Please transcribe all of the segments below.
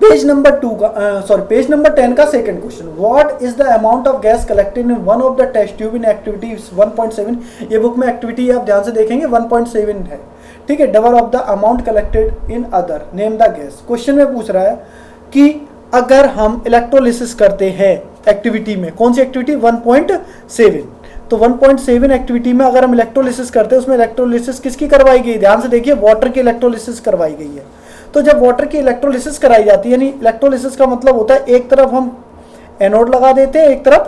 Page number 10 का second question, what is the amount of gas collected in one of the test tube in activity 1.7। ये book में activity आप ध्यान से देखेंगे 1.7 है, ठीक है। Double of the amount collected in other, name the gas. Question में पूछ रहा है कि अगर हम इलेक्ट्रोलिसिस करते हैं एक्टिविटी में, कौन सी एक्टिविटी 1.7, तो 1.7 एक्टिविटी में अगर हम इलेक्ट्रोलिसिस करते हैं, उसमें इलेक्ट्रोलिसिस किसकी करवाई गई, ध्यान से देखिए वाटर की इलेक्ट्रोलिसिस करवाई गई है। तो जब वाटर की इलेक्ट्रोलिसिस कराई जाती है, यानी इलेक्ट्रोलिसिस का मतलब होता है एक तरफ हम एनोड लगा देते हैं, एक तरफ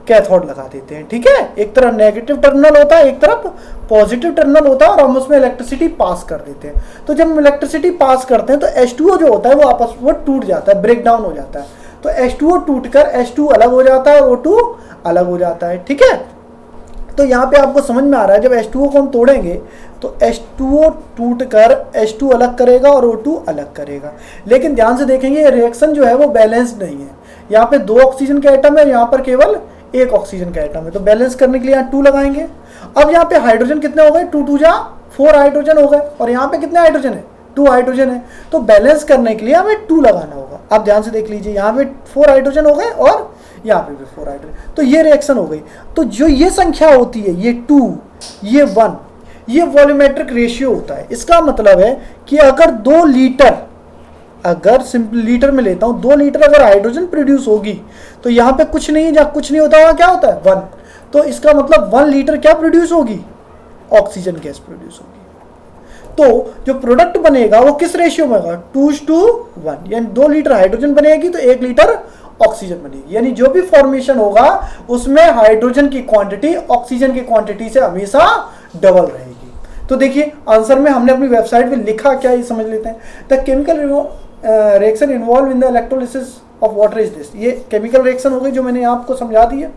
कैथोड लगा देते हैं, ठीक है। एक तरफ नेगेटिव टर्मिनल होता है, एक तरफ पॉजिटिव टर्मिनल होता है, और हम उसमें इलेक्ट्रिसिटी पास कर देते हैं। तो जब हम इलेक्ट्रिसिटी पास करते हैं तो H2O जो होता है वो आपस में टूट जाता है, ब्रेक डाउन हो जाता है। तो H2O टूटकर H2 अलग हो जाता है और O2 अलग हो जाता है, ठीक है। तो यहाँ पे आपको समझ में आ रहा है, जब H2O को हम तोड़ेंगे तो H2O टूटकर H2 अलग करेगा और O2 अलग करेगा। लेकिन ध्यान से देखेंगे ये रिएक्शन जो है वो बैलेंस्ड नहीं है। यहाँ पे 2 ऑक्सीजन के एटम है, यहाँ पर केवल 1 ऑक्सीजन का एटम है। तो बैलेंस करने के लिए यहाँ 2 लगाएंगे। अब यहाँ पे हाइड्रोजन कितने हो गए, 2 2 जा 4 हाइड्रोजन हो गए, और यहाँ पे कितने हाइड्रोजन है, 2 हाइड्रोजन है। तो बैलेंस करने के लिए हमें 2 लगाना होगा। आप ध्यान से देख लीजिए, यहाँ पे 4 हाइड्रोजन हो गए और यहाँ पे भी 4 हाइड्रोजन, तो ये रिएक्शन हो गई। तो जो ये संख्या होती है, ये 2, ये 1, ये वॉल्यूमेट्रिक रेशियो होता है। इसका मतलब है कि अगर 2 लीटर, अगर सिंपल लीटर में लेता हूं, 2 लीटर अगर हाइड्रोजन प्रोड्यूस होगी तो यहाँ पे कुछ नहीं है, जहाँ कुछ नहीं होता वहाँ क्या होता है 1। तो इसका मतलब 1 लीटर क्या प्रोड्यूस होगी, ऑक्सीजन गैस प्रोड्यूस होगी। तो जो प्रोडक्ट बनेगा वो किस रेशियो में होगा, 2:1, यानी 2 लीटर हाइड्रोजन बनेगी तो 1 लीटर ऑक्सीजन बनेगी। यानी जो भी फॉर्मेशन होगा उसमें हाइड्रोजन की क्वांटिटी ऑक्सीजन की क्वांटिटी से हमेशा डबल रहेगी। तो देखिए आंसर में हमने अपनी वेबसाइट पे लिखा क्या, ये समझ लेते हैं। The chemical reaction involve in the electrolysis of water is this. ये केमिकल रिएक्शन हो गई जो मैंने आपको समझा दी है।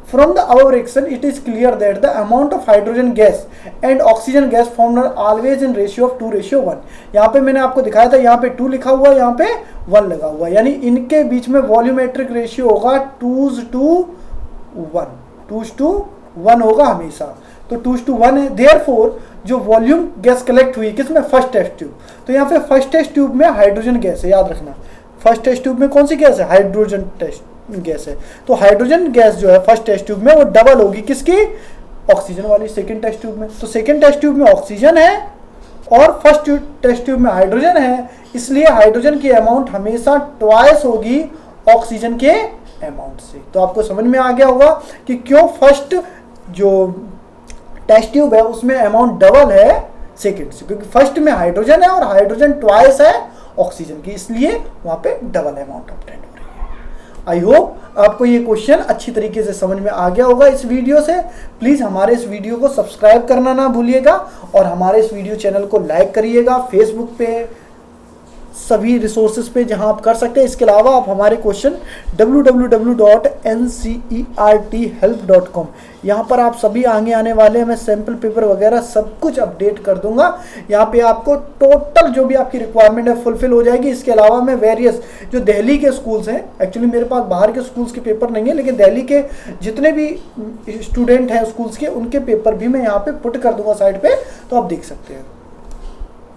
From the above reaction, it is clear that the amount of hydrogen gas and oxygen gas formed are always in ratio of 2:1। यहाँ पे मैंने आपको दिखाया था, यहाँ पे 2 लिखा हुआ है, यहाँ पे 1 लगा हुआ है, यानी इनके बीच में वॉल्यूमेट्रिक रेशियो होगा 2:1, 2:1 होगा हमेशा। तो 2:1 है। देयरफॉर जो वॉल्यूम गैस कलेक्ट हुई किसमें, फर्स्ट टेस्ट ट्यूब, तो यहाँ पे फर्स्ट टेस्ट ट्यूब में हाइड्रोजन गैस है, याद रखना। फर्स्ट टेस्ट ट्यूब में कौन सी गैस है, हाइड्रोजन टेस्ट गैस है। तो हाइड्रोजन गैस जो है फर्स्ट टेस्ट ट्यूब में वो डबल होगी किसकी, ऑक्सीजन वाली सेकंड टेस्ट ट्यूब में। तो सेकंड टेस्ट ट्यूब में ऑक्सीजन है और फर्स्ट टेस्ट ट्यूब में हाइड्रोजन है, इसलिए हाइड्रोजन की अमाउंट हमेशा ट्वाइस होगी ऑक्सीजन के अमाउंट से। तो आपको समझ में आ गया होगा कि क्यों फर्स्ट जो टेस्ट ट्यूब है उसमें अमाउंट डबल है सेकंड से, क्योंकि फर्स्ट में हाइड्रोजन है और हाइड्रोजन ट्वाइस है ऑक्सीजन की, इसलिए वहां पे डबल अमाउंट ऑब्टेन हो रही है। आई होप आपको ये क्वेश्चन अच्छी तरीके से समझ में आ गया होगा इस वीडियो से। प्लीज़ हमारे इस वीडियो को सब्सक्राइब करना ना भूलिएगा और हमारे इस वीडियो चैनल को लाइक करिएगा, फेसबुक पे सभी रिसोर्सेज पे जहां आप कर सकते हैं। इसके अलावा आप हमारे क्वेश्चन www.ncerthelp.com यहाँ पर आप सभी आने वाले मैं सैम्पल पेपर वगैरह सब कुछ अपडेट कर दूंगा। यहाँ पे आपको टोटल जो भी आपकी रिक्वायरमेंट है फुलफिल हो जाएगी। इसके अलावा मैं वेरियस जो दिल्ली के स्कूल्स हैं, एक्चुअली मेरे पास बाहर के स्कूल्स के पेपर नहीं है, लेकिन दिल्ली के जितने भी स्टूडेंट हैं स्कूल्स के, उनके पेपर भी मैं यहाँ पे पुट कर दूंगा साइट पे, तो आप देख सकते हैं।